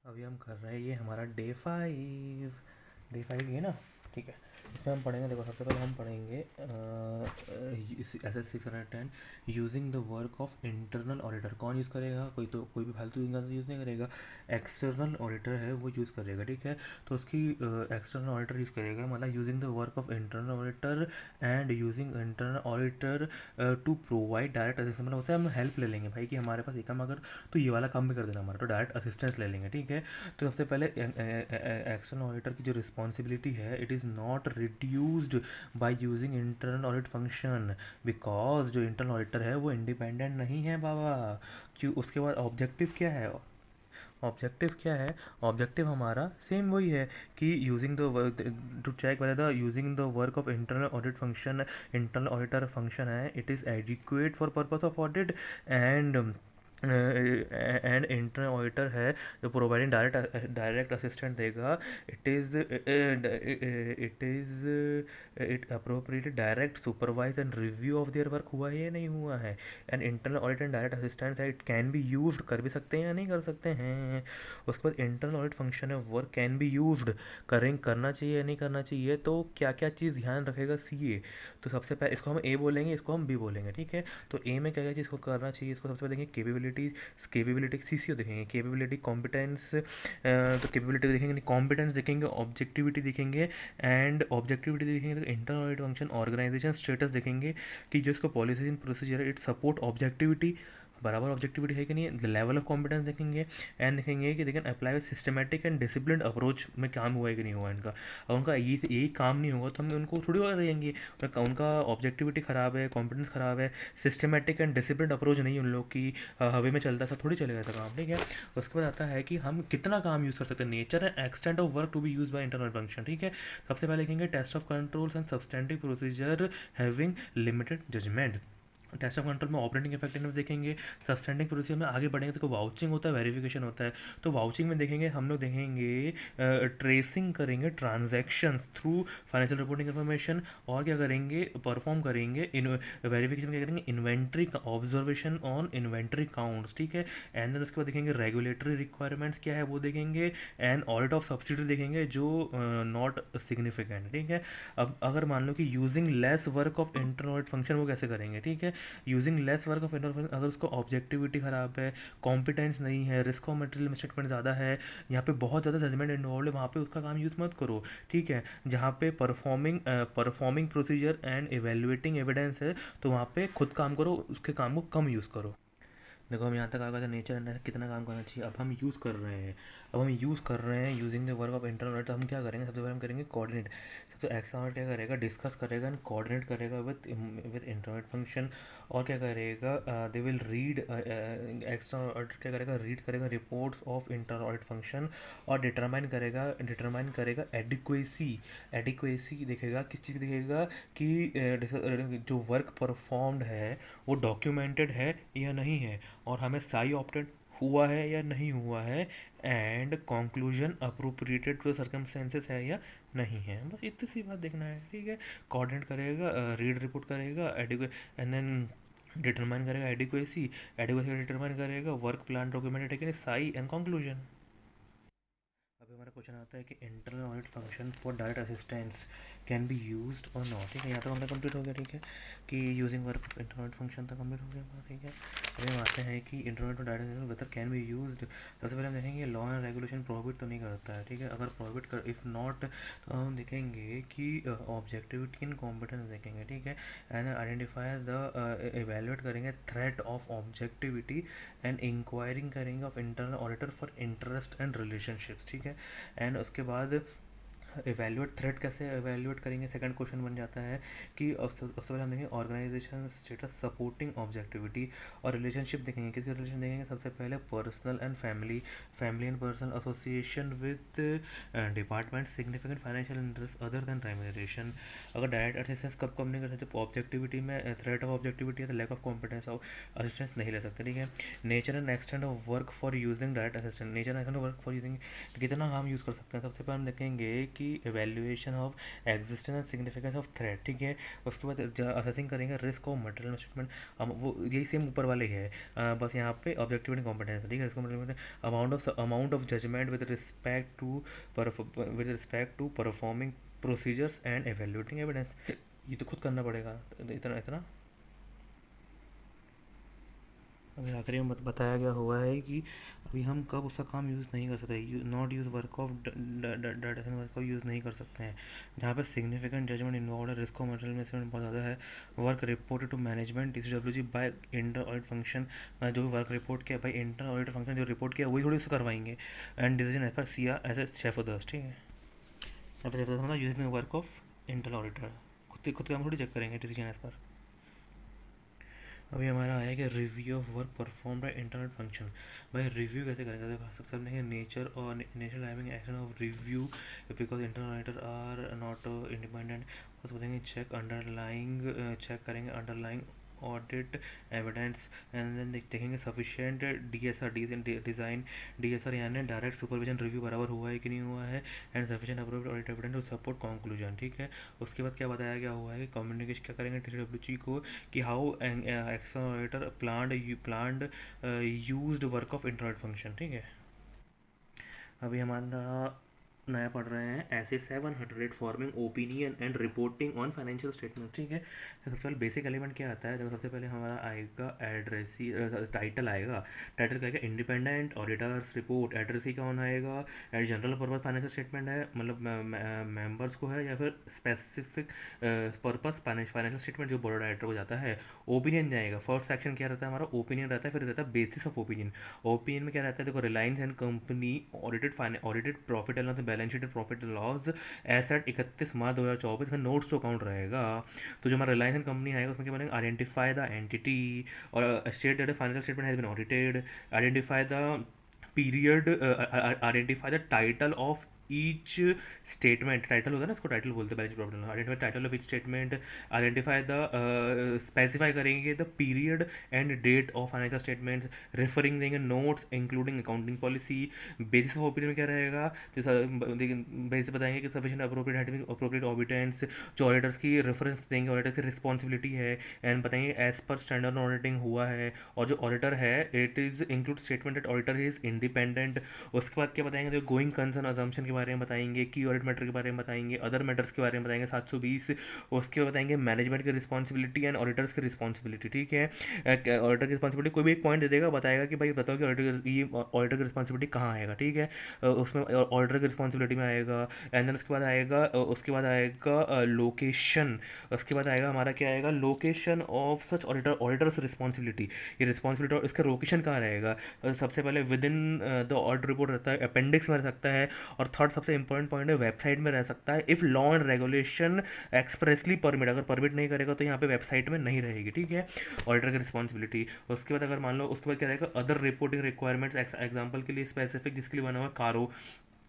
अभी हम कर रहे हैं ये हमारा डे 5 ये ना। ठीक है, इसमें हम पढ़ेंगे, देखो सबसे पहले हम पढ़ेंगे SS 610 using the work of internal auditor. कौन यूज़ करेगा? कोई भी फालतू यूज़ नहीं करेगा, एक्सटर्नल ऑडिटर है वो यूज़ करेगा। ठीक है, तो उसकी एक्सटर्नल ऑडिटर यूज़ करेगा, मतलब using the work of internal auditor and using internal auditor to provide direct assistance. मतलब उससे हम हेल्प ले लेंगे भाई कि हमारे पास एक काम अगर तो ये वाला काम भी कर देना हमारा, तो डायरेक्ट असिस्टेंस ले लेंगे। ठीक है, तो सबसे पहले एक्सटर्नल ऑडिटर की जो रिस्पॉन्सिबिलिटी है, it is not reduced by using internal audit function, because जो इंटरनल ऑडिटर है वो इंडिपेंडेंट नहीं है बाबा। क्यों? उसके बाद ऑब्जेक्टिव क्या है? ऑब्जेक्टिव क्या है? ऑब्जेक्टिव हमारा सेम वही है कि using the to check whether the using the work of internal audit function, internal auditor function है, it is adequate for purpose of audit and and internal auditor है जो प्रोवाइडिंग डायरेक्ट असिस्टेंट देगा। It appropriately direct supervise and review of their work हुआ है या नहीं हुआ है। And internal audit and direct assistant है, इट कैन बी यूज्ड, कर भी सकते हैं या नहीं कर सकते हैं। उसके बाद इंटरनल ऑडिट फंक्शन है, वर्क कैन बी यूज्ड, करना चाहिए या नहीं करना चाहिए। तो क्या क्या चीज़ ध्यान रखेगा सीए? तो सबसे पहले इसको हम ए बोलेंगे, इसको हम बी बोलेंगे। ठीक है, तो ए में क्या क्या चीज़ को करना चाहिए, इसको सबसे पहले देखेंगे केपेबिलिटी सीसीओ देखेंगे, केपेबिलिटी कॉम्पिटेंस, तो केपेबिलिटी देखेंगे, कॉम्पिटेंस देखेंगे, ऑब्जेक्टिविटी देखेंगे, एंड ऑब्जेक्टिविटी देखेंगे तो internal audit function organisation status देखेंगे कि जो इसको पॉलिसीज एंड प्रोसीजर है इट सपोर्ट ऑब्जेक्टिविटी, बराबर ऑब्जेक्टिविटी है कि नहीं। लेवल ऑफ कॉम्पिटेंस देखेंगे एंड देखेंगे कि they can apply with systematic and discipline approach में काम हुआ है कि नहीं हुआ इनका। अगर उनका यही काम नहीं होगा तो हम उनको थोड़ी और रहेंगे। उनका ऑब्जेक्टिविटी ख़राब है, कॉम्पिटेंस ख़राब है, सिस्टमेटिक एंड डिसिप्लिन अप्रोच नहीं उन लोग की, हवे में चलता सा थोड़ी चलेगा ऐसा काम। ठीक है, उसके बाद आता है कि हम कितना काम यूज़ कर सकते हैं, nature and extent of work to be use by internal function. ठीक है, सबसे पहले देखेंगे test of controls and substantive procedure having limited judgement. Test of control में ऑपरेटिंग इफेक्टिवनेस देखेंगे, सबस्टेंडिंग प्रोसीजर में आगे बढ़ेंगे तो वाउचिंग होता है, वेरिफिकेशन होता है। तो वाउचिंग में देखेंगे, हम लोग देखेंगे ट्रेसिंग करेंगे transactions through financial reporting information, और क्या करेंगे, परफॉर्म करेंगे इन वेरिफिकेशन, क्या करेंगे, inventory observation on inventory counts. ठीक है, एंड देन उसके बाद देखेंगे रेगुलेटरी रिक्वायरमेंट्स क्या है वो देखेंगे, एंड ऑडिट ऑफ सब्सिडी देखेंगे जो नॉट सिग्निफिकेंट। ठीक है, अब अगर मान लो कि using lace work of internal audit function वो कैसे करेंगे। ठीक है, using lace work of interference, अगर उसको ऑब्जेक्टिविटी ख़राब है, कॉम्पिटेंस नहीं है, रिस्क ऑफ मटेरियल मिसटेटमेंट ज़्यादा है, यहाँ पे बहुत ज़्यादा जजमेंट इन्वॉल्व है, वहाँ पे उसका काम यूज़ मत करो। ठीक है, जहाँ पे performing procedure and evaluating evidence है तो वहाँ पे खुद काम करो, उसके काम को कम यूज़ करो। देखो हम यहाँ तक आ गए थे नेचर एंड कितना काम करना चाहिए। अब हम यूज़ कर रहे हैं using the work of internal. तो हम क्या करेंगे, सबसे पहले हम करेंगे कोऑर्डिनेट। सबसे एक्सटर्नल क्या करेगा, डिस्कस करेगा एंड कोऑर्डिनेट करेगा विद इंटरनल फंक्शन। और क्या करेगा, they will read, external audit क्या करेगा, रीड करेगा reports of internal audit function और डिटरमाइन करेगा एडिक्वेसी देखेगा, किस चीज़ देखेगा कि जो वर्क परफॉर्म्ड है वो डॉक्यूमेंटेड है या नहीं है, और हमें साई ऑप्टेड हुआ है या नहीं हुआ है, and conclusion appropriated to circumstances है या नहीं है। बस इतनी सी बात देखना है। ठीक है, कोऑर्डिनेट करेगा, रीड रिपोर्ट करेगा, एंड देन डिटरमाइन करेगा एडिक्वेसी डिटरमाइन करेगा, वर्क प्लान डॉक्यूमेंटेड है कि नहीं, साई एंड कंक्लूजन। अभी हमारा क्वेश्चन आता है कि internal audit function for direct assistance can be used और नॉट। ठीक है, यहाँ तक हमारा कंप्लीट हो गया। ठीक है, कि using work of internal audit function तक कंप्लीट हो गया हमारा। ठीक है, अभी हम आते हैं कि internal audit direct assistance whether can be used. सबसे पहले हम देखेंगे लॉ एंड रेगुलेशन प्रोहिबिट तो नहीं करता है। ठीक है, अगर प्रोहिबिट कर इफ़ नॉट तो हम देखेंगे कि ऑब्जेक्टिविटी एंड कॉम्पिटेंस देखेंगे। ठीक है, एंड आइडेंटिफाई द एवेलुएट करेंगे threat of objectivity and inquiring करेंगे of internal auditor for interest and relationships. ठीक है, एंड उसके बाद एवेल्यूएट थ्रेट कैसे एवेल्यूएट करेंगे, सेकंड क्वेश्चन बन जाता है कि सबसे पहले हम देखेंगे ऑर्गेनाइजेशन स्टेटस सपोर्टिंग ऑब्जेक्टिविटी, और रिलेशनशिप देखेंगे, किसके रिलेशन देखेंगे, सबसे पहले personal and family and personal association with department, significant financial interest other than remuneration. अगर डायरेक्ट असिस्टेंस कब कम नहीं कर सकते, ऑब्जेक्टिविटी में थ्रेट ऑफ ऑब्जेक्टिविटी है तो lack of competence of assistance नहीं ले सकते। ठीक है, nature and extent of work for using direct assistant, nature and extent of work for using, कितना काम यूज़ कर सकते हैं। सबसे पहले हम देखेंगे कि की evaluation of existence and significance of threat, ठीक है। उसके बाद असेसिंग करेंगे रिस्क ऑफ मटेरियल स्टेटमेंट, हम वो यही सेम ऊपर वाले है, बस यहाँ पे ऑब्जेक्टिविटी कॉम्पिटेंस, ठीक है। इसको मतलब amount of judgement with respect to performing procedures and evaluating evidence. ये तो खुद करना पड़ेगा, इतना इतना। अभी आखिरी में बताया गया हुआ है कि अभी हम कब उसका काम यूज़ नहीं कर सकते, not use work of data work of use नहीं कर सकते हैं, जहाँ पे सिग्निफिकेंट जजमेंट इन्वॉल्व है, रिस्क ऑफ मटेरियल में बहुत ज़्यादा है। Work reported to management TCWG by inter audit function, जो भी वर्क रिपोर्ट किया भाई इंटर ऑडिट फंक्शन जो रिपोर्ट किया वही थोड़ी उससे करवाएंगे। And decision as per Siya as a शेफर्दर्स, ठीक है। यहाँ पर शेफर्दर्स मतलब using work of inter auditor, खुद काम थोड़ी चेक करेंगे डिसीजन एज पर। अभी हमारा आया कि review of work perform by internet function. भाई रिव्यू कैसे करेंगे, सकते हैं नेचर और nature having action of review because इंटरनेटर आर नॉट इंडिपेंडेंट। उसको बोलेंगे चेक अंडरलाइंग, चेक करेंगे underlying audit evidence, and then देखेंगे सफिशिएंट डीएसआर डिज़ाइन, डीएसआर यानी डायरेक्ट सुपरविजन रिव्यू बराबर हुआ है कि नहीं हुआ है, and sufficient approved audit evidence to support conclusion, ठीक है। उसके बाद क्या बताया गया हुआ है कि कम्युनिकेशन क्या करेंगे टीडब्ल्यूजी को कि how accelerator planned used work of internet function, ठीक है। अभी हमारा नया पढ़ रहे हैं ऐसे 700 forming opinion and reporting on financial statement, ठीक है। तो सबसे पहले बेसिक एलिमेंट क्या आता है, देखो सबसे पहले हमारा आएगा एड्रेसी, टाइटल आएगा, टाइटल क्या है इंडिपेंडेंट ऑडिटर्स रिपोर्ट, एड्रेसी कौन आएगा, जनरल पर्पस फाइनेंशियल स्टेटमेंट है मतलब मेंबर्स को है, या फिर स्पेसिफिक पर्पस फाइनेंशियल स्टेटमेंट जो बोर्ड ऑफ डायरेक्टर को जाता है। ओपिनियन जाएगा, फर्स्ट सेक्शन क्या रहता है हमारा ओपिनियन रहता है, फिर रहता है बेसिस ऑफ ओपिनियन। ओपिनियन में क्या रहता है, देखो Reliance and company audited profit and loss, balance sheet profit and loss asset 31 मार्च 2024 का नोट्स टू अकाउंट रहेगा। तो जो हमारा रिलायंस एंड कंपनी आएगा उसमें क्या बनेगा, आइडेंटिफाई द एंटिटी, और state that financial statement has been audited, identify the period, identify the title of each statement, title होता है ना उसको टाइटल बोलते हैं balance sheet profit, identify title of each statement, identify the specify करेंगे the period and date of financial statements, referring देंगे notes including accounting policy. Basis of opinion में क्या रहेगा, बेसिस बताएंगे कि सफिशिएंट अप्रोप्रिएट ऑडिटेंस, जो ऑडिटर्स की रेफरेंस देंगे, ऑडिटर्स की रिस्पॉन्सिबिलिटी है, एंड बताएंगे एज पर स्टैंडर्ड ऑडिटिंग हुआ है, और जो ऑडिटर है it is include statement that auditor is independent. उसके बाद क्या बताएंगे, जो गोइंग कंसर्न अजम्पशन के बारे में बताएंगे, की ऑडिट मैटर के बारे में बताएंगे, अदर मैटर्स के बारे में बताएंगे 720। उसके बाद बताएंगे मैनेजमेंट की रिस्पॉन्सिबिलिटी एंड ऑडिटर्स की रिस्पॉन्सिबिलिटी, ठीक है। ऑडिटर की रिस्पॉन्सिबिलिटी कोई भी एक पॉइंट दे देगा, बताएगा कि भाई बताओ कि ऑडिटर की रिस्पॉन्सिबिलिटी कहाँ आएगा, ठीक है। उसमें ऑडिटर की रिस्पॉन्सिबिलिटी में आएगा, एंड देन उसके बाद आएगा लोकेशन। उसके बाद आएगा हमारा क्या आएगा, location of such auditors responsibility, ये रिस्पॉन्सिबिलिटी और इसका लोकेशन कहाँ रहेगा। सबसे पहले with in the audit report रहता है, अपेंडिक्स में रह सकता है, और थर्ड सबसे इंपॉर्टेंट पॉइंट है वेबसाइट में रह सकता है if law and regulation expressly permit, अगर परमिट नहीं करेगा तो यहाँ पे वेबसाइट में नहीं रहेगी, ठीक है, ऑडिटर की रिस्पॉन्सिबिलिटी। उसके बाद अगर मान लो उसके बाद क्या रहेगा, अदर रिपोर्टिंग रिक्वायरमेंट्स, एग्जाम्पल के लिए स्पेसिफिक जिसके लिए बना हुआ कारो,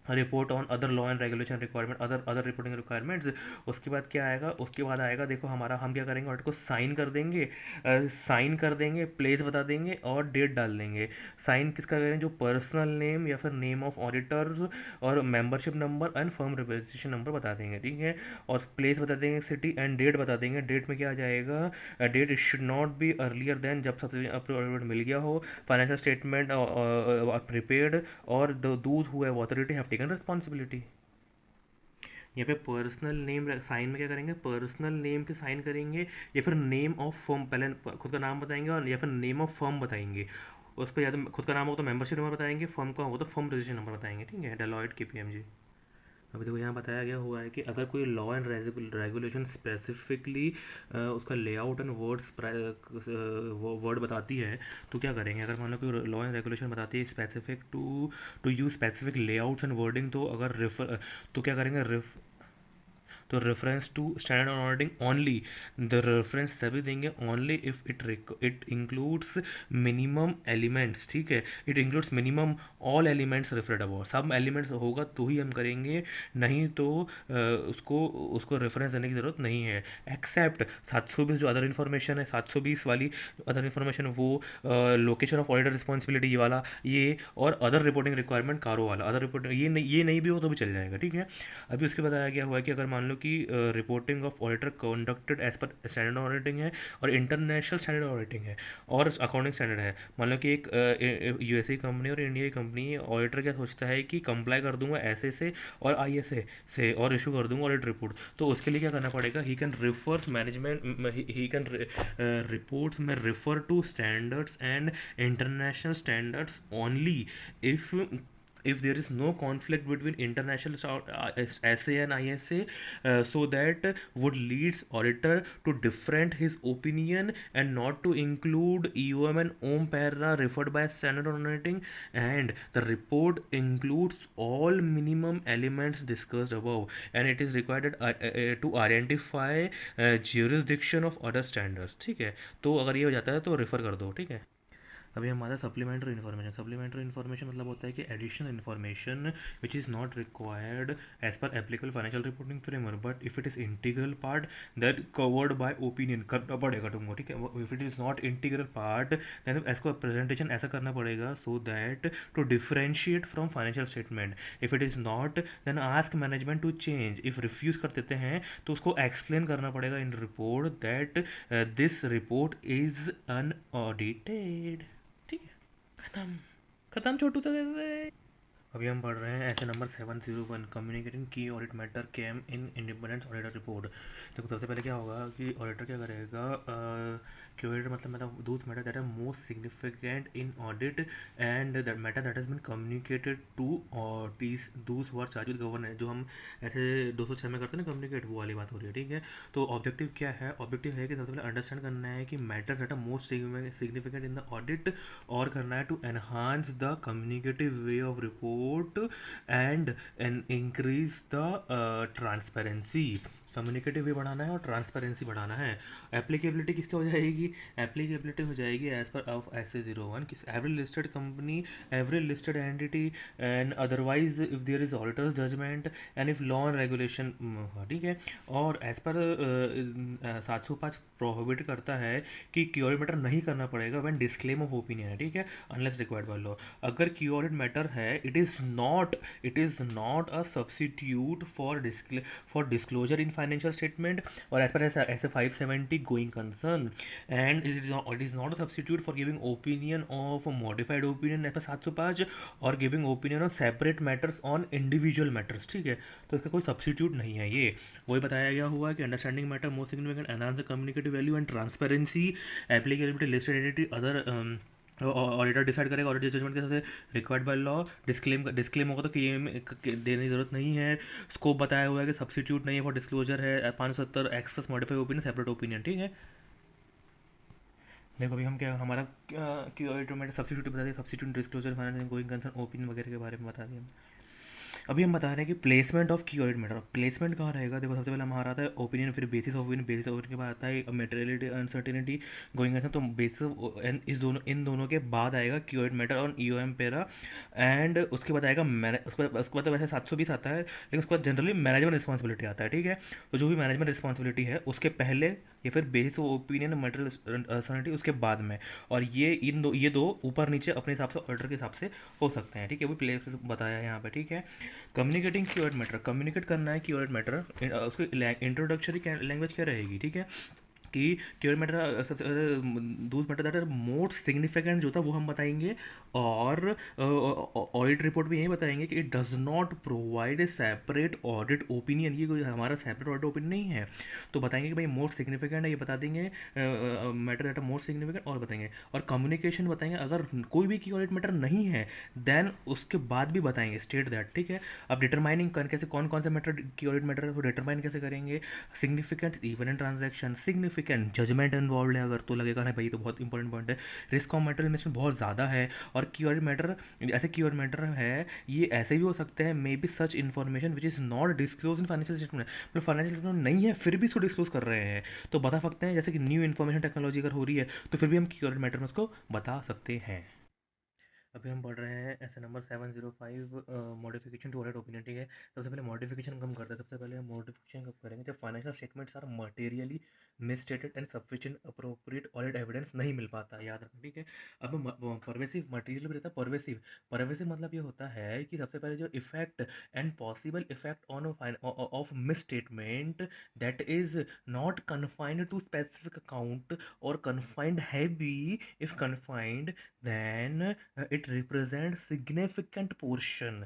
report on other law and regulation requirement, other reporting requirements. उसके बाद क्या आएगा, उसके बाद आएगा देखो हमारा, हम क्या करेंगे ऑडिट को साइन कर देंगे, साइन कर देंगे, प्लेस बता देंगे और डेट डाल देंगे। साइन किसका करेंगे, जो पर्सनल नेम या फिर नेम ऑफ ऑडिटर्स और membership number and firm registration number बता देंगे, ठीक है। और प्लेस बता देंगे, सिटी एंड डेट बता देंगे। डेट में क्या आ जाएगा, date it should not be earlier than जब सबसे अप्रूवल मिल गया हो, फाइनेंशियल स्टेटमेंट प्रिपेयर्ड, और द दूध हुआ अथॉरिटी हैव टेकन रिस्पॉन्सिबिलिटी। यहाँ पे पर्सनल नेम साइन में क्या करेंगे, पर्सनल नेम पे साइन करेंगे, या फिर नेम ऑफ फर्म, पहले खुद का नाम बताएंगे, और या फिर नेम ऑफ फर्म बताएंगे। उस पर या तो खुद का नाम हो तो मेंबरशिप नंबर बताएंगे, फर्म का हो तो फर्म रजिस्ट्रेशन नंबर बताएंगे, ठीक है, डेलॉयट KPMG। अभी देखो यहाँ बताया गया हुआ है कि अगर कोई लॉ एंड रेगुलेशन स्पेसिफिकली उसका लेआउट एंड वर्ड बताती है तो क्या करेंगे, अगर मान लो कोई लॉ एंड रेगुलेशन बताती है specific to use specific layouts and wording, तो अगर रेफर तो क्या करेंगे, तो reference to standard auditing only, the reference तभी देंगे only if it includes minimum elements, ठीक है, it includes minimum all elements referred about, सब एलिमेंट्स होगा तो ही हम करेंगे, नहीं तो उसको उसको रेफरेंस देने की ज़रूरत नहीं है। एक्सेप्ट 720 जो अदर इन्फॉर्मेशन है, 720 वाली अदर इन्फॉर्मेशन, वो लोकेशन ऑफ ऑडिटर रिस्पॉन्सिबिलिटी ये वाला, ये और अदर रिपोर्टिंग रिक्वायरमेंट कारो वाला, अदर रिपोर्टिंग ये नहीं भी हो तो भी चल जाएगा, ठीक है। अभी उसके बताया गया हुआ है कि अगर मान लो कि reporting of auditor conducted as per standard auditing है और इंटरनेशनल स्टैंडर्ड ऑडिटिंग है और अकाउंटिंग स्टैंडर्ड है, मान लो कि एक यूएसए कंपनी और इंडिया की कंपनी, ऑडिटर क्या सोचता है कि कंप्लाई कर दूंगा ऐसे से और आईएसए से और इशू कर दूंगा ऑडिट रिपोर्ट, तो उसके लिए क्या करना पड़ेगा, he can refers management, he can reports में refer to standards and international standards only if if there is no conflict between international SA and ISA, so that would leads auditor to different his opinion and not to include EOM and OM para referred by standard auditing, and the report includes all minimum elements discussed above, and it is required to identify jurisdiction of other standards, ठीक है। तो अगर ये हो जाता है तो refer कर दो, ठीक है। अभी हमारा सप्लीमेंट्री इन्फॉर्मेशन, सप्लीमेंट्री इन्फॉर्मेशन मतलब होता है कि additional information which is not required as per applicable financial reporting framework, but if it is integral part that covered by opinion, करना पड़ेगा तुमको, ठीक है। If it is not integral part then इसको प्रेजेंटेशन ऐसा करना पड़ेगा so that to differentiate from financial statement, if it is not then ask management to change, if refuse कर देते हैं तो उसको एक्सप्लेन करना पड़ेगा इन report that this report is unaudited, ठीक है। खत्म, खत्म छोटू सा कैसे। अभी हम पढ़ रहे हैं ऐसे नंबर 701, कम्युनिकेटिंग की audit matter came in independent auditor report. देखो सबसे पहले क्या होगा कि ऑडिटर क्या करेगा कि ऑडिटर मतलब those matter that are most significant in audit and that matter that has been communicated to those who are charge with governance, जो हम ऐसे 206 में करते हैं ना कम्युनिकेट, वो वाली बात हो रही है, ठीक है। तो ऑब्जेक्टिव क्या है, ऑब्जेक्टिव है कि सबसे पहले अंडरस्टैंड करना है कि matter that are most significant in the audit, और करना है to enhance the communicative way of report and increase the transparency, communicative way बढ़ाना है और ट्रांसपेरेंसी बढ़ाना है। एप्लीकेबिलिटी किसके हो जाएगी, एप्लीकेबिलिटी हो जाएगी एज पर ऑफ SA01 किस every listed company, every listed entity and otherwise if there is auditors judgement and if law and regulation, ठीक है। और एज पर 705 प्रोहिबिट करता है कि की ऑडिट मैटर नहीं करना पड़ेगा व्हेन डिस्क्लेम ऑफ ओपिनियन है, ठीक है, अनलेस रिक्वायर्ड बाय लॉ। अगर की ऑडिट मैटर है it is not a substitute for disclosure in financial statement और as per SA 570 going concern, and it is not a substitute for giving opinion of modified opinion as per 705 और giving opinion on separate matters on individual matters, ठीक है। तो इसका कोई substitute नहीं है ये, वही बताया गया हुआ कि understanding matter most significant enhance the communicative value and transparency, applicability listed entity other auditor decide करेगा ऑडिटर जजमेंट के साथ रिक्वायर्ड बाय लॉ, डिस्क्लेम होगा तो कि देने की जरूरत नहीं है। स्कोप बताया हुआ है कि सब्सिट्यूट नहीं है फॉर डिस्क्लोजर है 570 express modified opinion separate opinion, ठीक है। देखो अभी हम क्या हमारा कि ऑडिटर में सब्सिट्यूट बता दिया, substitute disclosure finance going concern opinion वगैरह के बारे में बता दिया। अभी हम बता रहे हैं कि प्लेसमेंट ऑफ की ऑडिट मैटर, प्लेसमेंट कहाँ रहेगा। देखो सबसे पहले हमारा आता है ओपिनियन, फिर basis of opinion, basis of opinion के बाद आता है मेटेरियलिटी अनसर्टेनिटी गोइंग कंसर्न, तो बेसिस इन दोनों के बाद आएगा की ऑडिट मैटर ऑन EOM पेरा, एंड उसके बाद आएगा उसके बाद तो वैसे 720 आता है, लेकिन उसके बाद जनरली मैनेजमेंट रिस्पॉन्सिबिलिटी आता है, ठीक है। तो जो भी मैनेजमेंट रिस्पॉन्सिबिलिटी है उसके पहले या फिर basis of opinion material uncertainty उसके बाद में, और ये दो ऊपर नीचे अपने हिसाब से ऑर्डर के हिसाब से हो सकते हैं, ठीक है। वो प्लेस बताया है यहाँ पे, ठीक है। कम्युनिकेटिंग कीवर्ड मैटर, कम्युनिकेट करना है कीवर्ड मैटर, उसकी इंट्रोडक्टरी लैंग्वेज क्या रहेगी, ठीक है। कि key audit matter those matter that are most significant जो था वो हम बताएंगे, और ऑडिट रिपोर्ट में यही बताएंगे कि it does not provide a separate audit opinion, ये कोई हमारा सेपरेट ऑडिट ओपिनियन नहीं है, तो बताएंगे कि भाई मोस्ट सिग्निफिकेंट है, ये बता देंगे matter that are most significant, और बताएंगे। और कम्युनिकेशन बताएंगे अगर कोई भी की ऑडिट मैटर नहीं है देन उसके बाद भी बताएंगे, स्टेट दैट, ठीक है। अब डिटरमाइनिंग कैसे, कौन कौन से मैटर की ऑडिट मैटर है वो डिटरमाइन कैसे करेंगे, significant even in transaction, significant significant judgement involve है अगर, तो लगेगा ना भाई ये तो बहुत इंपॉर्टेंट पॉइंट है। रिस्क ऑफ मैटर इन्वेस्टमेंट बहुत ज़्यादा है। और कीवर्ड मैटर, ऐसे कीवर्ड मैटर है, ये ऐसे भी हो सकते हैं, may be such information which is not disclose in financial statement, मतलब फाइनेंशियल स्टेटमेंट नहीं है फिर भी इसको डिस्क्लोज कर रहे हैं, तो बता सकते हैं। जैसे कि न्यू इन्फॉर्मेशन टेक्नोलॉजी अगर हो रही है तो फिर भी हम कीवर्ड मैटर में उसको बता सकते हैं। अभी हम पढ़ रहे हैं ऐसे number 705, modification to audit opinion, ठीक है। सबसे पहले मॉडिफिकेशन कम करते हैं। सबसे पहले हम मॉडिफिकेशन कब करेंगे, जब financial statements are materially misstated and sufficient appropriate audit evidence नहीं मिल पाता, याद रखना, ठीक है। अब परवेसिव मटेरियल भी रहता है, परवेसिव। परवेसिव मतलब ये होता है कि सबसे पहले जो effect and possible effect on of misstatement that is not confined to specific account और कन्फाइंड है भी, if confined then it represents significant portion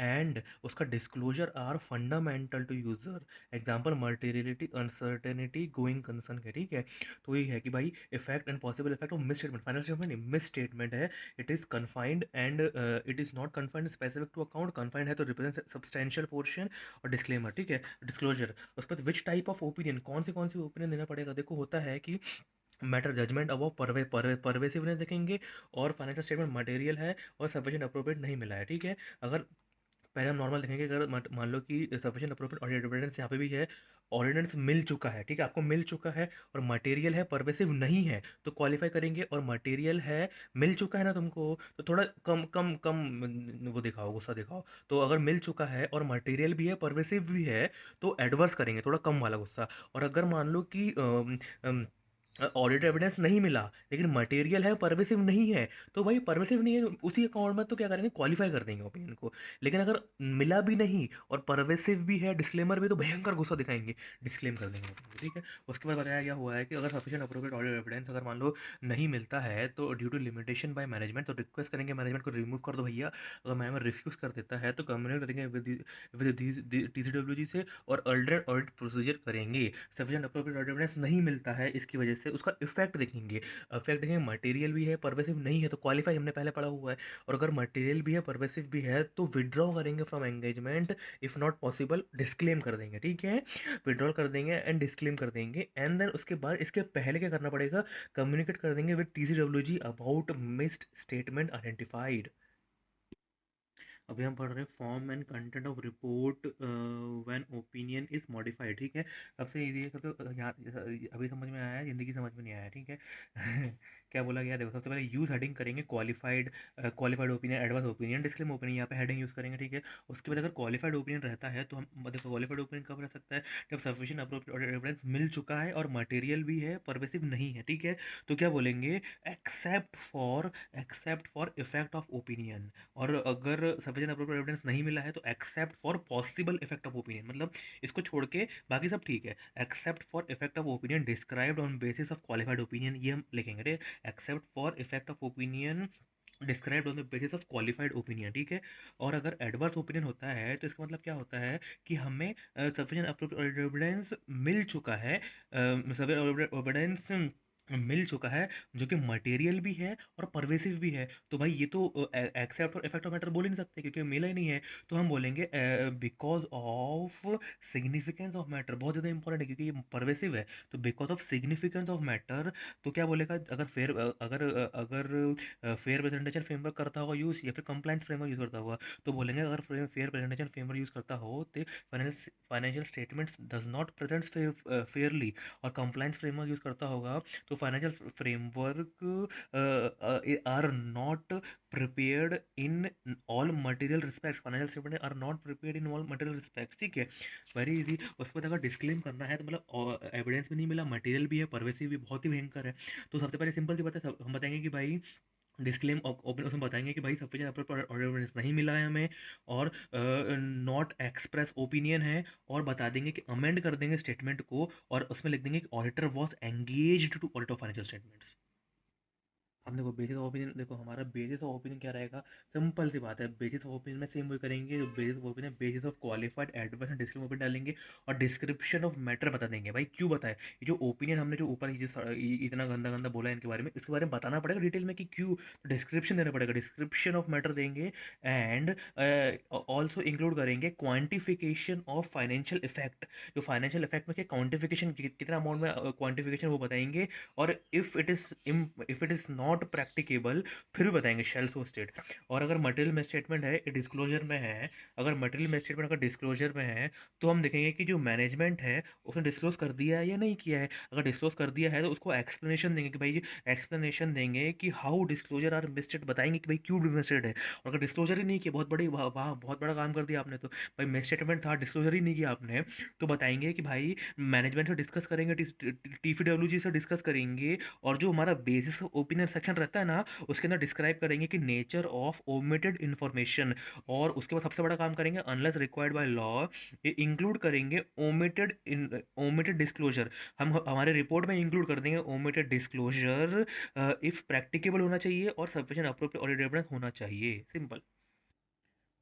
and उसका disclosure are fundamental to user। Example materiality uncertainty going concern है, ठीक है। तो ये है कि भाई effect and possible effect of misstatement, final statement नहीं, मिस स्टेटमेंट है। It is confined and it is not confined specific to account, confined है तो रिप्रेजेंट सब्सटेंशियल पोर्शन। और डिस्क्लेमर, ठीक है, डिस्क्लोजर। उसके बाद विच टाइप ऑफ ओपिनियन, कौन सी ओपिनियन देना पड़ेगा। देखो होता है कि मैटर जजमेंट अब वो परवेसिवनेस देखेंगे, और फाइनेंशियल स्टेटमेंट मटेरियल है और सफिशिएंट अप्रोप्रिएट नहीं मिला है, ठीक है। अगर पहले हम नॉर्मल देखेंगे, अगर मान लो कि सफिशिएंट अप्रोप्रिएट और एविडेंस यहाँ पे भी है, ऑर्डिनेंस मिल चुका है, ठीक है, आपको मिल चुका है, और मटेरियल है परवेसिव नहीं है तो क्वालिफाई करेंगे, और मटेरियल है मिल चुका है ना तुमको, तो थोड़ा कम कम कम वो दिखाओ, गुस्सा दिखाओ। तो अगर मिल चुका है और मटेरियल भी है परवेसिव भी है तो एडवर्स करेंगे, थोड़ा कम वाला गुस्सा। और अगर मान लो कि ऑडिट एविडेंस नहीं मिला लेकिन मटेरियल है परवेसिव नहीं है, तो भाई परवेसिव नहीं है उसी अकाउंट में तो क्या करेंगे, क्वालिफाई कर देंगे ओपिनियन को। लेकिन अगर मिला भी नहीं और परवेसिव भी है, डिस्क्लेमर भी, तो भयंकर गुस्सा दिखाएंगे, डिस्क्लेम कर देंगे opinion को, ठीक है। उसके बाद बताया गया हुआ है कि अगर सफिशिएंट अप्रोप्रिएट ऑडिट एविडेंस अगर मान लो नहीं मिलता है तो due to limitation by management, तो रिक्वेस्ट करेंगे मैनेजमेंट को रिमूव कर दो भैया। अगर मैनेजमेंट रिफ्यूज़ कर देता है तो कम्युनिकेट करेंगे विद टीसीडब्ल्यूजी से और अल्टरनेट ऑडिट प्रोसीजर करेंगे। सफिशिएंट अप्रोप्रिएट ऑडिट एविडेंस नहीं मिलता है, इसकी वजह से उसका इफेक्ट देखेंगे। इफेक्ट देखेंगे, मटेरियल भी है परवेसिव नहीं है तो क्वालिफाई, हमने पहले पढ़ा हुआ है। और अगर मटेरियल भी है परवेसिव भी है तो विड्रॉ करेंगे from engagement, if not possible disclaim कर देंगे, ठीक है। विड्रॉल कर देंगे एंड डिस्क्लेम कर देंगे, एंड देन उसके बाद इसके पहले क्या करना पड़ेगा, कम्युनिकेट कर देंगे with TCWG about missed statement identified. अभी हम पढ़ रहे हैं form and content of report when opinion is modified, ठीक है। सबसे इजी है, सबसे यहाँ अभी समझ में आया है, ज़िंदगी समझ में नहीं आया, ठीक है। क्या बोला गया देखो, सबसे पहले यूज़ हेडिंग करेंगे, qualified, qualified opinion, advance opinion, disclaim opinion, यहाँ पे हेडिंग यूज़ करेंगे, ठीक है। उसके बाद अगर क्वालिफाइड ओपिनियन रहता है तो हम देखो क्वालिफाइड ओपिनियन कब रह सकता है, जब सफिशिएंट अप्रोप्रिएट एविडेंस मिल चुका है और मटेरियल भी है परवेसिव नहीं है, ठीक है। तो क्या बोलेंगे, except for effect of opinion. और अगर सफिशिएंट अप्रोप्रिएट एविडेंस नहीं मिला है तो except for possible effect of opinion, मतलब इसको छोड़ के बाकी सब ठीक है। Except for effect of opinion described on basis of qualified opinion, ये हम लिखेंगे रे। Except for effect of opinion described on the basis of qualified opinion, ठीक है। और अगर एडवर्स ओपिनियन होता है तो इसका मतलब क्या होता है कि हमें सफिशिएंट अप्रोप्रिएट एविडेंस मिल चुका है, सफिशिएंट एविडेंस मिल चुका है जो कि मटेरियल भी है और परवेसिव भी है, तो भाई ये तो एक्सेप्ट और इफेक्ट ऑफ मैटर बोल ही नहीं सकते क्योंकि मिला ही नहीं है। तो हम बोलेंगे because of significance of matter, बहुत ज़्यादा इंपॉर्टेंट है क्योंकि ये परवेसिव है, तो because of significance of matter. तो क्या बोलेगा, अगर फेयर प्रेजेंटेशन फ्रेमवर्क करता होगा यूज़ या फिर कंप्लाइंस फ्रेमवर्क यूज़ करता होगा, तो बोलेंगे अगर फेयर प्रेजेंटेशन फ्रेमवर्क यूज़ करता हो तो financial statements does not present fairly, और कंप्लाइंस फ्रेमवर्क यूज़ करता होगा तो financial framework are not prepared in all material respects, financial statement are not prepared in all material respects, ठीक है। Very easy. उसके बाद अगर डिस्क्लेम करना है तो मतलब एविडेंस भी नहीं मिला, मटेरियल भी है, परवेसिव भी, बहुत ही भयंकर है। तो सबसे पहले सिंपल सी बात है, हम बताएंगे कि भाई डिस्क्लेम ओपन, उसमें बताएंगे कि भाई सफिशिएंट एविडेंस नहीं मिला है हमें, और नॉट एक्सप्रेस ओपिनियन है, और बता देंगे कि अमेंड कर देंगे स्टेटमेंट को, और उसमें लिख देंगे कि auditor was engaged to audit of financial statements. हम देखो बेसिस ऑफ ओपिनियन, देखो हमारा बेसिस ऑफ ओपिनियन क्या रहेगा, सिंपल सी बात है, बेसिस ऑफ ओपिनियन में सेम वही करेंगे, basis of opinion basis of qualified advice and disclaimer opinion डालेंगे, और डिस्क्रिप्शन ऑफ मैटर बता देंगे। भाई क्यों बताए, ये जो ओपिनियन हमने जो ऊपर ये जो इतना गंदा गंदा बोला है इनके बारे में, इसके बारे में बताना पड़ेगा डिटेल में कि क्यों, तो डिस्क्रिप्शन देना पड़ेगा, डिस्क्रिप्शन ऑफ मैटर देंगे, एंड ऑल्सो इंक्लूड करेंगे क्वान्टिफिकेशन ऑफ फाइनेंशियल इफेक्ट, जो फाइनेंशियल इफेक्ट में क्या क्वान्टिफिकेशन कितना अमाउंट में क्वान्टिफिकेशन वो बताएंगे, और if it is not practicable फिर भी बताएंगे शेल सो स्टेट। और अगर मटेरियल में स्टेटमेंट है डिस्क्लोजर में है, अगर मटेरियल में स्टेटमेंट अगर डिस्क्लोजर में है, तो हम देखेंगे कि जो मैनेजमेंट है उसने डिस्क्लोज कर दिया है या नहीं किया है। अगर डिस्क्लोज कर दिया है तो उसको एक्सप्लेनेशन देंगे कि भाई, एक्सप्लेनेशन देंगे कि हाउ डिस्क्लोजर आर मिस्टेड, बताएंगे कि भाई क्यों मिस्टेड है। और अगर डिस्क्लोजर ही नहीं किया, बहुत बड़ी वाह बहुत बड़ा काम कर दिया आपने, तो भाई मिस स्टेटमेंट था, डिस्क्लोजर ही नहीं किया आपने, तो बताएंगे कि भाई मैनेजमेंट से डिस्कस करेंगे, टीफीडब्ल्यूजी से डिस्कस करेंगे, और जो हमारा बेसिस ओपिनियन सेक्शन रहता है ना, उसके अंदर डिस्क्राइब करेंगे कि नेचर ऑफ ओमिटेड इन्फॉर्मेशन, और उसके बाद सबसे बड़ा काम करेंगे अनलेस रिक्वायर्ड बाय लॉ, ये इंक्लूड करेंगे ओमिटेड डिस्क्लोजर। हम हमारे रिपोर्ट में इंक्लूड कर देंगे ओमिटेड डिस्क्लोजर, इफ प्रैक्टिकेबल होना चाहिए और सफिशिएंट अप्रोप्रिएट और एविडेंस होना चाहिए, सिंपल।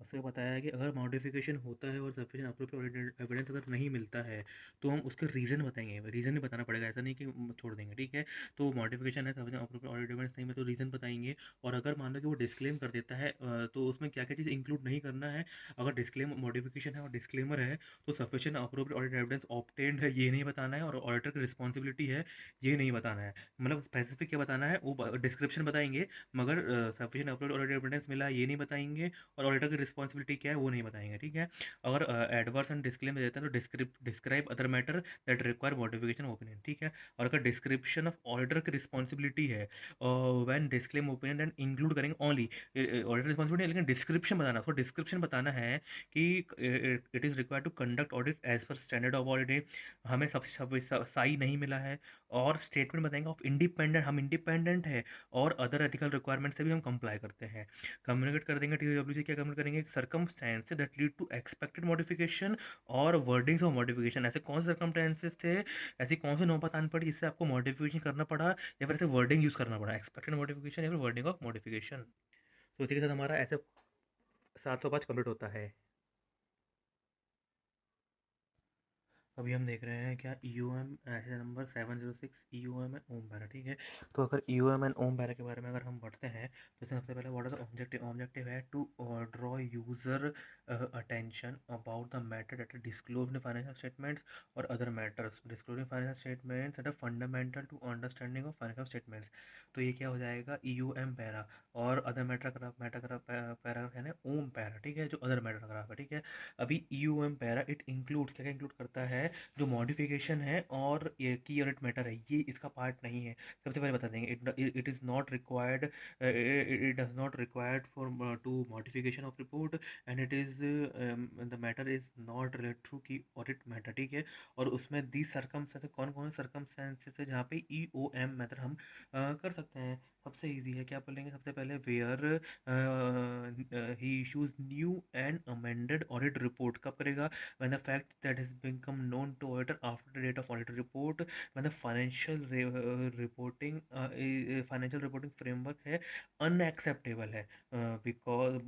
उससे बताया है कि अगर मॉडिफिकेशन होता है और सफिशिएंट अप्रोप्रिएट एविडेंस अगर नहीं मिलता है, तो हम उसके रीज़न बताएंगे, रीज़न भी बताना पड़ेगा, ऐसा नहीं कि छोड़ देंगे, ठीक है। तो मॉडिफिकेशन है, सफिशिएंट अप्रोप्रिएट एविडेंस नहीं मिले तो रीज़न बताएंगे। और अगर मान लो कि वो डिस्क्लेम कर देता है, तो उसमें क्या क्या चीज़ इंक्लूड नहीं करना है। अगर डिस्क्लेम मॉडिफिकेशन है और डिस्क्लेमर है, तो sufficient appropriate audit evidence obtained है ये नहीं बताना है, और ऑडिटर की रिस्पॉन्सिबिलिटी है ये नहीं बताना है। मतलब स्पेसिफिक क्या बताना है, वो डिस्क्रिप्शन बताएंगे, मगर सफिशिएंट अप्रोप्रिएट ऑडिट एविडेंस मिला ये नहीं बताएंगे, और ऑडिटर की रिस्पॉन्सिबिलिटी क्या है वो नहीं बताएंगे, ठीक है। अगर एडवर्स एंड डिस्क्लेम देते हैं तो describe other matter that require modification opinion, ठीक है। और अगर डिस्क्रिप्शन ऑफ ऑडिटर की रिस्पॉन्सिबिलिटी है, when disclaim opinion and include करेंगे ओनली ऑडिटर रिस्पॉन्सिबिलिटी, लेकिन डिस्क्रिप्शन बताना, तो डिस्क्रिप्शन बताना है कि it is required to conduct audit as per standard of audit, हमें सब साई नहीं मिला है, और स्टेटमेंट बताएंगे ऑफ इंडिपेंडेंट, हम इंडिपेंडेंट है, और अदर एथिकल रिक्वायरमेंट से भी हम कंप्लाई करते हैं। कम्युनिकेट कर देंगे, टीडब्ल्यूसी क्या कम्युनिकेट करेंगे, circumstances that lead to expected modification और वर्डिंग्स ऑफ मॉडिफिकेशन, ऐसे कौन से सर्कमस्टेंसेस थे, ऐसी कौन सी नौबत आन पड़ी जिससे आपको मॉडिफिकेशन करना पड़ा, या फिर ऐसे वर्डिंग यूज़ करना पड़ा, एक्सपेक्टेड मॉडिफिकेशन या फिर वर्डिंग ऑफ मॉडिफिकेशन। तो इसी के साथ हमारा ऐसे 705 कंप्लीट होता है। अभी हम देख रहे हैं क्या, ई यू एम ऐसे number 706 E U M and OM para, ठीक है। तो अगर E U M and OM para के बारे में अगर हम पढ़ते हैं, तो इसमें सबसे पहले व्हाट इज ऑब्जेक्टिव, ऑब्जेक्टिव है to draw user attention about the matter that disclose in financial statements और other matters, disclosing financial statements at a fundamental to understanding of financial statements. तो ये क्या हो जाएगा, ई यू एम पैरा, और other matter paragraph है ना ओम para, ठीक है, जो अदर मैटर पैराग्राफ है, ठीक है। अभी E U M para it includes, क्या क्या इंक्लूड करता है, जो मॉडिफिकेशन है और ये की यूनिट मैटर है, ये इसका पार्ट नहीं है। सबसे पहले बता देंगे, it is not required, it does not required for to modification of report, and it is the matter is not related to key audit matter, ठीक है। और उसमें दी सर्कमस्टेंसेस, कौन कौन से सर्कमस्टेंसेस है जहाँ पे ई ओ एम मैटर हम कर सकते हैं। सबसे ईजी है, क्या बोलेंगे, सबसे पहले where he issues new and amended audit report, कब करेगा, when the fact that has become known to auditor after the date of auditor report, when the financial reporting framework है unacceptable है, because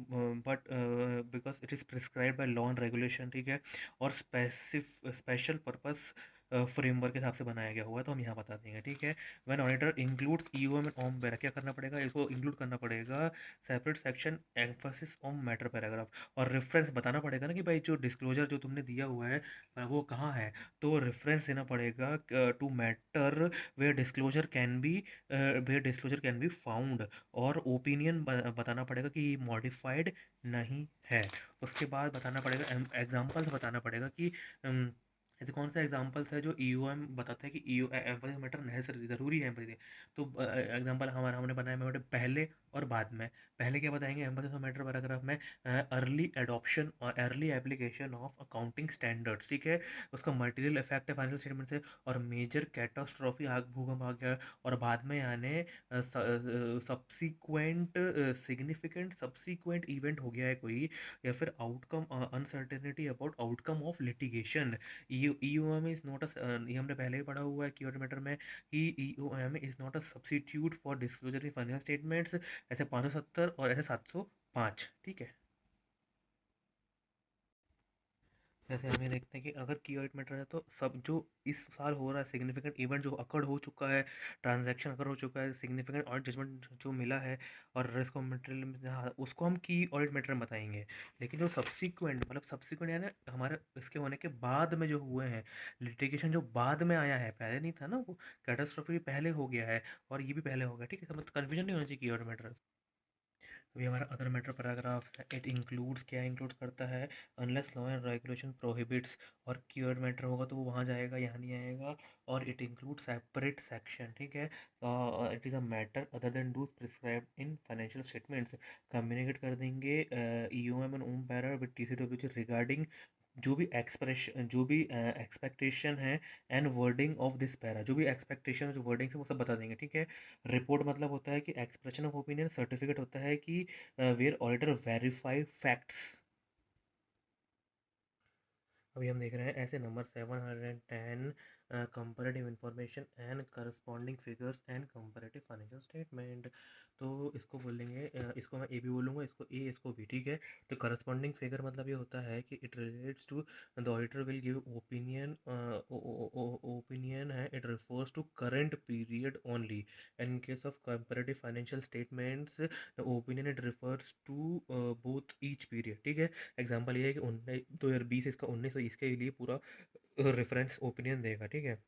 because it is prescribed by law and regulation, ठीक है, और special purpose framework के हिसाब से बनाया गया हुआ है, तो हम यहाँ बता देंगे, ठीक है। When auditor includes EOM and OM para, क्या करना पड़ेगा, इसको इंक्लूड करना पड़ेगा separate section emphasis on matter paragraph, और रेफरेंस बताना पड़ेगा ना कि भाई जो डिस्क्लोजर जो तुमने दिया हुआ है वो कहाँ है, तो रेफरेंस देना पड़ेगा to matter where disclosure can be found, और ओपिनियन बताना पड़ेगा कि मॉडिफाइड नहीं है। उसके बाद बताना पड़ेगा, एग्जाम्पल्स बताना पड़ेगा कि ऐसे कौन सा एग्जाम्पल्स है जो ई यू एम बताता है कि E U emphasis matter necessary ज़रूरी है एम्फोसिस। तो एग्जाम्पल हमारा हमने बनाया मैटर पहले और बाद में। पहले क्या बताएंगे एम्फोसिस मैटर पैराग्राफ में, अर्ली एडॉप्शन और early application of accounting standards, ठीक है, उसका मटेरियल इफेक्ट है फाइनेंशियल स्टेटमेंट से, और मेजर कैटास्ट्रॉफी आग भूकंप आ गया, और बाद में आने सब्सीक्वेंट सिग्निफिकेंट सब्सीक्वेंट इवेंट हो गया है कोई, या फिर outcome uncertainty about outcome of litigation, EOM is not ये हमने पहले ही पढ़ा हुआ है कीवर्ड मैटर में कि EOM is not a substitute for disclosure in financial statements, ऐसे 570 और ऐसे 705, ठीक है। जैसे हमें देखते हैं कि अगर कीवर्ड मैटर है तो सब जो इस साल हो रहा है सिग्निफिकेंट इवेंट जो अकड़ हो चुका है, ट्रांजैक्शन अकर हो चुका है, सिग्निफिकेंट ऑडिट जजमेंट जो मिला है और रिस्क ऑफ मटेरियल, उसको हम की ऑडिट मैटर में बताएंगे। लेकिन जो सब्सिक्वेंट मतलब सब्सिक्वेंट यानी हमारे इसके होने के बाद में जो हुए हैं लिटिगेशन, जो बाद में आया है, पहले नहीं था ना, वो कैटास्ट्रॉफी पहले हो गया है और ये भी पहले हो गया, ठीक है, मतलब कन्फ्यूजन नहीं होना चाहिए कीवर्ड मैटर। अभी हमारा अदर मैटर पैराग्राफ है, इट इंक्लूड्स क्या इंक्लूड करता है, unless law and regulation prohibits, और कीवर्ड मैटर होगा तो वो वहाँ जाएगा, यहाँ नहीं आएगा। और इट इंक्लूड सेपरेट सेक्शन, ठीक है, it is a matter other than does prescribe in financial statements, communicate कर देंगे EOM and OM para with TCW regarding जो भी एक्सप्रेशन, जो भी एक्सपेक्टेशन है and wording of this para, जो भी एक्सपेक्टेशन जो वर्डिंग है वो सब बता देंगे, ठीक है। रिपोर्ट मतलब होता है कि एक्सप्रेशन ऑफ ओपिनियन, सर्टिफिकेट होता है कि वेयर ऑडिटर वेरीफाई फैक्ट्स। अभी हम देख रहे हैं ऐसे number 710 comparative information and corresponding figures and comparative financial statement. तो इसको बोलेंगे इसको मैं ए भी बोलूँगा, इसको ए, इसको बी, ठीक है। तो करस्पॉन्डिंग फिगर मतलब ये होता है कि it relates to the auditor will give opinion, opinion है, it refers to current period only. In case of comparative financial statements the opinion it refers to both each period, ठीक है। Example ये है कि 2020 इसका 19, इसके लिए पूरा रेफरेंस ओपिनियन देगा, ठीक है,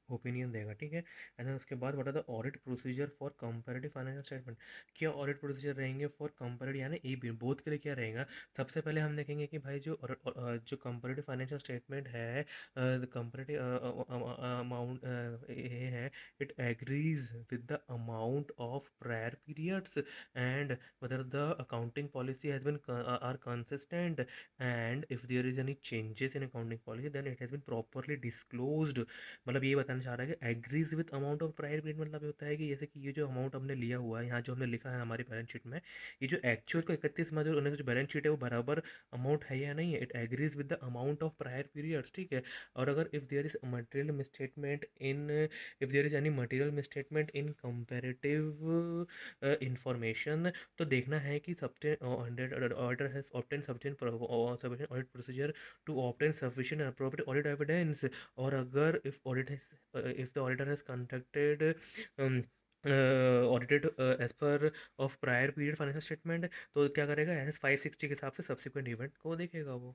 ओपिनियन देगा, ठीक है। एंड देन उसके बाद what are the audit procedure for comparative financial statement, क्या ऑडिट प्रोसीजर रहेंगे फॉर कंपैरेटिव यानी ए बी बोथ के लिए क्या रहेगा। सबसे पहले हम देखेंगे कि भाई जो कंपैरेटिव फाइनेंशियल स्टेटमेंट है, कंपैरेटिव अमाउंट ये है, it agrees with the amount of prior periods and whether the accounting policy has been are consistent, and if there is any changes in accounting policy then it has been properly disclosed। मतलब ये बताना चाह रहा है कि agrees with amount of prior period, मतलब ये होता है कि जैसे कि ये जो अमाउंट हमने लिया हुआ है, यहाँ जो हमने लिखा है हमारी बैलेंस शीट में, ये जो एक्चुअल को 31 मार्च और 19 जो बैलेंस शीट है वो बराबर अमाउंट है या नहीं है, it agrees with the amount of prior periods, ठीक है। और अगर if there is material misstatement in, if there is any material misstatement in comparative information, तो देखना है कि auditor has obtain sufficient audit procedure to obtain sufficient and appropriate audit evidence. और अगर if the auditor has conducted audited as per of prior period financial statement, तो क्या करेगा, S 560 के हिसाब से सब्सिक्वेंट इवेंट को देखेगा वो।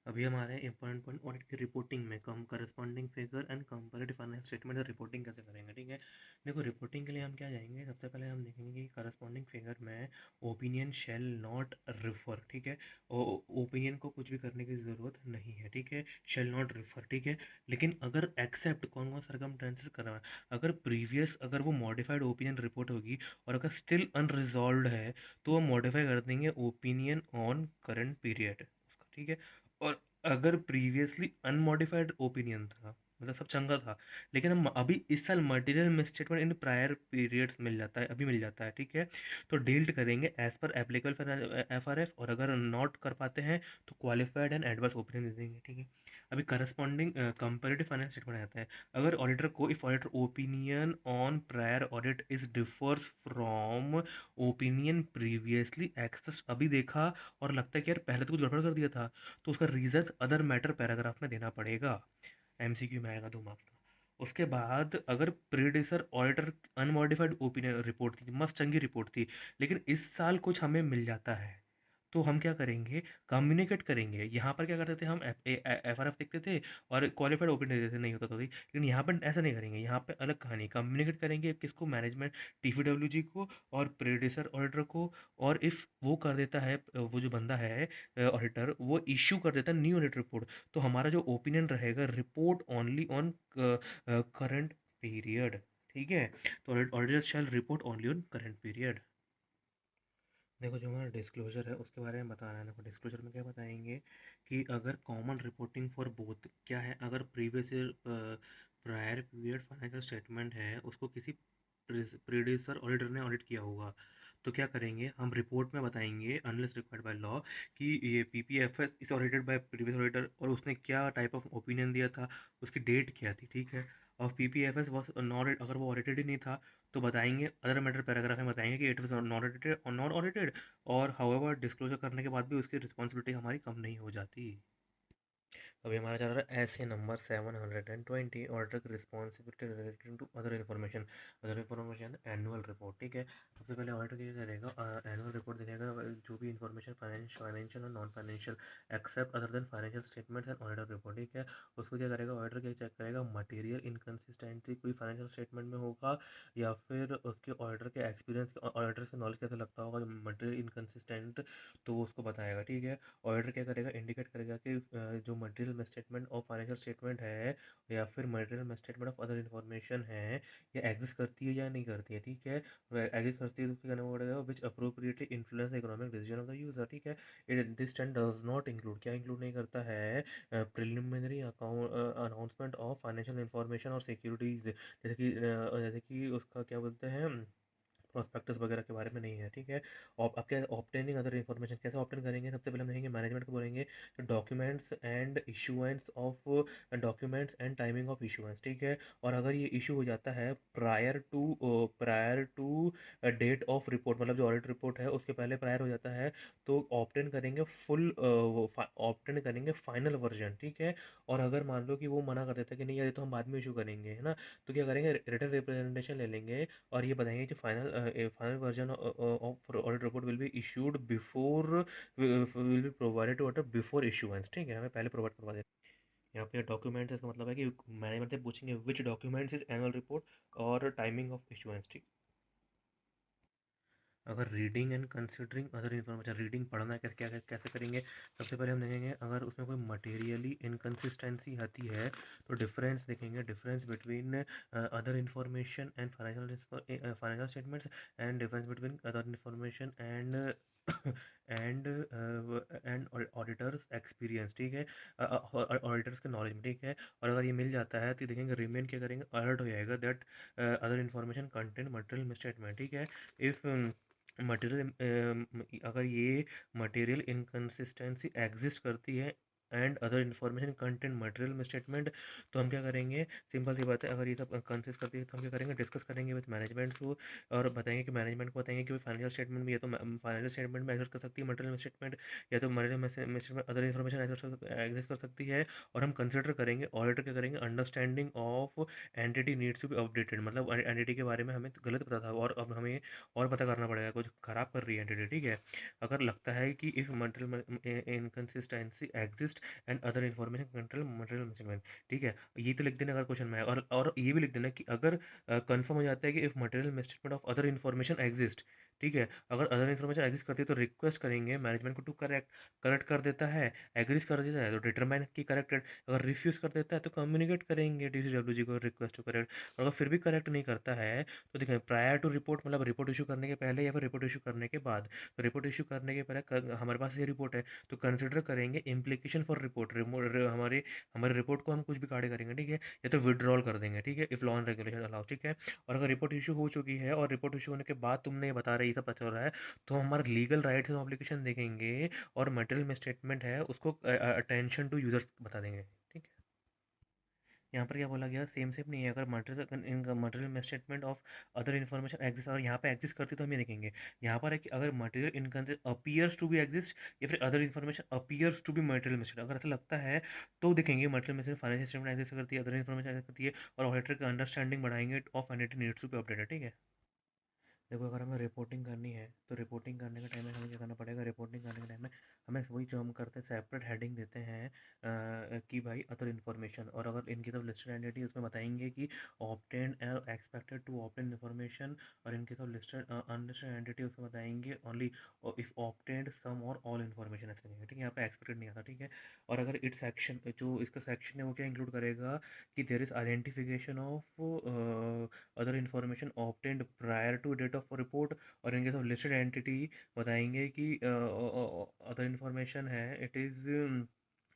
अभी हमारे इंपॉर्टेंट पॉइंट ऑडिट की रिपोर्टिंग में कम corresponding figure and comparative financial statement reporting कैसे करेंगे, ठीक है। देखो रिपोर्टिंग के लिए हम क्या जाएंगे, सबसे पहले हम देखेंगे कि करस्पॉन्डिंग फिगर में ओपिनियन शेल नॉट रिफर, ठीक है। ओपिनियन को कुछ भी करने की ज़रूरत नहीं है, ठीक है, शेल नॉट रिफर, ठीक है। लेकिन अगर एक्सेप्ट कौन कौन सर्कमस्टेंसेस कर रहा है, अगर प्रीवियस अगर वो मॉडिफाइड ओपिनियन रिपोर्ट होगी और अगर स्टिल अनरिजॉल्व है तो वो मॉडिफाई कर देंगे ओपिनियन ऑन करंट पीरियड, ठीक है। और अगर प्रीवियसली अनमॉडिफाइड ओपिनियन था, मतलब सब चंगा था, लेकिन हम अभी इस साल material misstatement in prior periods मिल जाता है, अभी मिल जाता है, ठीक है, तो डील्ड करेंगे एज पर एप्लीकेबल FRF, और अगर नॉट कर पाते हैं तो क्वालिफाइड एंड एडवर्स ओपिनियन दे देंगे, ठीक है। अभी करस्पॉन्डिंग कंपैरेटिव फाइनेंस स्टेटमेंट आता है, अगर ऑडिटर को if auditor opinion on prior audit is differs from opinion previously access, अभी देखा और लगता है कि यार पहले तो कुछ गड़बड़ कर दिया था, तो उसका रीजन अदर मैटर पैराग्राफ में देना पड़ेगा, MCQ में आएगा 2 मार्क्स का। उसके बाद अगर प्रीडिसर ऑडिटर अनमॉडिफाइड ओपिनियन रिपोर्ट थी, मस्त चंगी रिपोर्ट थी, लेकिन इस साल कुछ हमें मिल जाता है, तो हम क्या करेंगे, कम्युनिकेट करेंगे। यहाँ पर क्या करते थे, हम FRF देखते थे और क्वालिफाइड ओपिनियन देते थे, नहीं होता तो, लेकिन यहाँ पर ऐसा नहीं करेंगे, यहाँ पे अलग कहानी, कम्युनिकेट करेंगे किसको, मैनेजमेंट TCWG को और प्रेडिसर ऑडिटर को। और इफ़ वो कर देता है, वो जो बंदा है ऑडिटर, वो इश्यू कर देता है न्यू ऑडिट रिपोर्ट, तो हमारा जो ओपिनियन रहेगा, report only on current period, ठीक है। तो auditor shall report only on current period. देखो जो हमारा डिस्क्लोजर है उसके बारे में बताना है। देखो डिस्क्लोजर में क्या बताएंगे कि अगर कॉमन रिपोर्टिंग फॉर बोथ क्या है, अगर previous year prior period financial statement है उसको किसी प्रीडिसर ऑडिटर ने ऑडिट किया होगा, तो क्या करेंगे, हम रिपोर्ट में बताएंगे अनलेस रिक्वायर्ड बाय लॉ कि ये PPFS is audited bye previous auditor, और उसने क्या टाइप ऑफ ओपिनियन दिया था, उसकी डेट क्या थी, ठीक है। और पीपीएफएस वॉज नॉट, अगर वो ऑडिटेड ही नहीं था तो बताएंगे अदर मैटर पैराग्राफ में बताएंगे कि इट वाज नॉट ऑडिटेड और नॉट ऑडिटेड, और हाउएवर डिस्क्लोजर करने के बाद भी उसकी रिस्पॉन्सिबिलिटी हमारी कम नहीं हो जाती। अभी हमारा चल रहा है ऐसे नंबर 720 ऑर्डर की responsibility related to other information annual report, ठीक है। सबसे पहले ऑडिटर क्या करेगा, एनुअल रिपोर्ट देखेगा जो भी इन्फॉर्मेशन फाइनेंशियल और non financial except other than financial statements and auditor report, ठीक है। उसको क्या करेगा, ऑडिटर क्या चेक करेगा, मटेरियल इनकन्सिस्टेंसी कोई फाइनेंशियल स्टेटमेंट में होगा या फिर उसके ऑडिटर के एक्सपीरियंस, ऑडिटर के नॉलेज कैसे लगता होगा मटेरियल इनकन्सिस्टेंट, तो वो उसको बताएगा, ठीक है। ऑडिटर क्या करेगा, इंडिकेट करेगा कि जो material misstatement of financial statement है या फिर material misstatement of other information है, ये एग्जिस्ट करती है या नहीं करती है, ठीक है। एग्जिस्ट करती है तो क्या करना पड़ेगा, which appropriately influence economic decision of the user, ठीक है। This tend does not include, क्या इंक्लूड नहीं करता है, preliminary account announcement of financial information और सिक्योरिटीज, जैसे कि उसका क्या बोलते हैं, प्रोस्पेक्टस वगैरह के बारे में नहीं है, ठीक है। और अब क्या, ऑब्टेनिंग अदर इन्फॉर्मेशन कैसे ऑब्टेन करेंगे, सबसे पहले हम देखेंगे मैनेजमेंट को बोलेंगे documents and issuance of documents and timing of issuance, ठीक है। और अगर ये इशू हो जाता है prior to date of report, मतलब जो ऑडिट रिपोर्ट है उसके पहले प्रायर हो जाता है, तो ऑप्टेन करेंगे फुल, ऑप्टेन करेंगे फाइनल वर्जन, ठीक है। और अगर मान लो कि वो मना कर देता है कि नहीं यार ये तो हम बाद में इशू करेंगे, है ना, तो क्या करेंगे, रिटर्न रिप्रेजेंटेशन ले लेंगे और ये बताएंगे कि final version of audit report will be issued before, will be provided to auditor before issuance, ठीक है, हमें पहले प्रोवाइड करवा देते हैं। यहाँ पे डॉक्यूमेंट इसका मतलब है कि मैनेजमेंट से पूछेंगे विच डॉक्यूमेंट्स इज एनुअल रिपोर्ट और टाइमिंग ऑफ इशूएंस, ठीक। अगर reading and considering other information, reading पढ़ना कैसे क्या कैसे करेंगे, सबसे पहले हम देखेंगे अगर उसमें कोई मटेरियली इनकन्सिस्टेंसी आती है तो डिफरेंस देखेंगे, difference between other information and financial statements, and difference between other information and and auditors experience, ठीक है, ऑडिटर्स के नॉलेज में, ठीक है। और अगर ये मिल जाता है तो देखेंगे रिमेन क्या करेंगे, अलर्ट हो जाएगा that other information content material misstatement, ठीक है। इफ़ मटेरियल, अगर ये मटेरियल इनकन्सिस्टेंसी एग्जिस्ट करती है and other information content material में स्टेटमेंट, तो हम क्या करेंगे, सिंपल सी बात है, अगर ये सब कंसिस्ट करती है तो हम क्या करेंगे, डिस्कस करेंगे विद मैनेजमेंट को, और बताएंगे कि मैनेजमेंट को बताएंगे कि फाइनेंशियल स्टेटमेंट में, ये तो फाइनेंशियल स्टेटमेंट में एग्जिस्ट कर सकती है मटेरियल स्टेटमेंट, या तो मटेरियल में अदर इन्फॉर्मेशन एग्जिस्ट कर सकती है। और हम कंसिडर करेंगे, ऑडिटर क्या करेंगे, understanding of entity needs to be updated, मतलब एंटिटी के बारे में हमें गलत पता था और अब हमें और पता करना पड़ेगा, कुछ ख़राब कर रही है एंटिटी, ठीक है। अगर लगता है कि if material inconsistency exist and other information control material measurement, ठीक है, ये तो लिख देना अगर क्वेश्चन में है, और ये भी लिख देना कि अगर कंफर्म हो जाता है कि if material misstatement of other information exist, ठीक है, अगर अदर इन्फॉर्मेशन एग्जिस्ट करती है तो रिक्वेस्ट करेंगे मैनेजमेंट को टू करेक्ट, करेक्ट कर देता है, एग्रीज कर देता है तो डिटरमाइन की करेक्टेड, अगर रिफ्यूज़ कर देता है तो कम्युनिकेट करेंगे डीसीडब्ल्यूजी को रिक्वेस्ट टू करेक्ट, अगर फिर भी करेक्ट नहीं करता है तो देखें प्रायर टू रिपोर्ट, मतलब रिपोर्ट इशू करने के पहले या फिर रिपोर्ट इशू करने के बाद, तो रिपोर्ट इशू करने के पहले हमारे पास ये रिपोर्ट है तो कंसिडर करेंगे इम्प्लीकेशन फॉर रिपोर्ट, हमारे हमारे रिपोर्ट को हम कुछ भी कार्य करेंगे, ठीक है, या तो विड्रॉल कर देंगे, ठीक है, if law and regulation allow, ठीक है। और अगर रिपोर्ट इशू हो चुकी है और रिपोर्ट इशू होने के बाद तुमने ये बता रहे ये सब पता चल रहा है, तो हम हमारे लीगल राइट्स एंड ऑब्लिगेशन देखेंगे और मटेरियल में स्टेटमेंट है उसको अटेंशन टू यूजर्स बता देंगे, ठीक है। यहाँ पर क्या बोला गया, सेम सेम नहीं है, अगर material misstatement of other information exist, अगर यहाँ पे एग्जिस्ट करती तो हम ये देखेंगे, यहाँ पर है कि अगर material inconsist appears to be exist या फिर other information appears to be material misstate, अगर ऐसा लगता है तो देखेंगे material misstate financial statement exist करती है, अदर इन्फॉर्मेशन एग्जिस्ट करती है, और ऑडिटर का अंडरस्टैंडिंग बढ़ाएंगे of entity needs to be updated, ठीक है। देखो अगर हमें रिपोर्टिंग करनी है तो रिपोर्टिंग करने के टाइम में हमें क्या करना पड़ेगा, रिपोर्टिंग करने के टाइम में हमें वही जो हम करते हैं सेपरेट हेडिंग देते हैं कि भाई अदर इन्फॉर्मेशन, और अगर इनकी तरफ लिस्टेड एंटिटी उसमें बताएंगे कि obtain expected to obtain information, और इनके तरफ लिस्टेड अनलिस्टेड एंटिटी उसमें बताएंगे ओनली इफ ऑप्टेंड सम और ऑल इन्फॉर्मेशन, ऐसे नहीं है, ठीक है, यहाँ पे एक्सपेक्टेड नहीं आता, ठीक है। और अगर इट सेक्शन, जो इसका सेक्शन है वो क्या इंक्लूड करेगा कि there is identification of other information obtained prior to date of report, और इनके सब लिस्टेड एंटिटी बताएंगे कि अदर इन्फॉर्मेशन है it is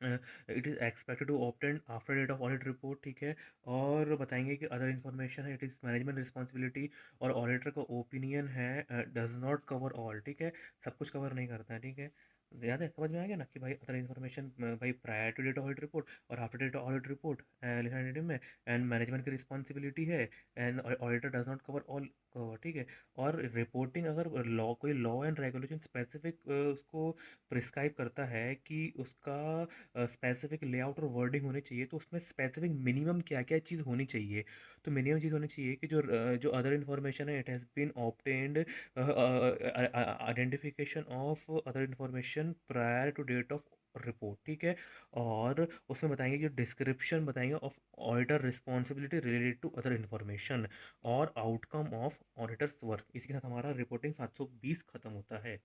it is expected to obtain after date of audit report, ठीक है। और बताएंगे कि अदर इन्फॉर्मेशन है, इट इज़ मैनेजमेंट रिस्पॉन्सिबिलिटी, और ऑडिटर का ओपिनियन है डज नॉट कवर ऑल, ठीक है, सब कुछ कवर नहीं करता है, ठीक है। याद है, समझ में आ गया ना कि भाई अदर इन्फॉर्मेशन भाई prior to date audit report और आफ्टर डेट ऑडिट रिपोर्ट लिखा में, एंड मैनेजमेंट की रिस्पॉन्सिबिलिटी है, and auditor does not cover all cover, ठीक है। और रिपोर्टिंग अगर लॉ, कोई लॉ एंड रेगुलेशन स्पेसिफिक उसको प्रिस्क्राइब करता है कि उसका स्पेसिफिक लेआउट और वर्डिंग होनी चाहिए, तो उसमें स्पेसिफिक मिनिमम क्या क्या चीज़ होनी चाहिए। तो मिनिमम चीज़ होनी चाहिए कि जो अदर इन्फॉर्मेशन है, it has been obtained identification of other information prior to date of report, ठीक है। और उसमें बताएंगे कि डिस्क्रिप्शन बताएंगे of auditor responsibility related to other information और आउटकम ऑफ ऑडिटर्स वर्क। इसी के साथ हमारा रिपोर्टिंग 720 खत्म होता है।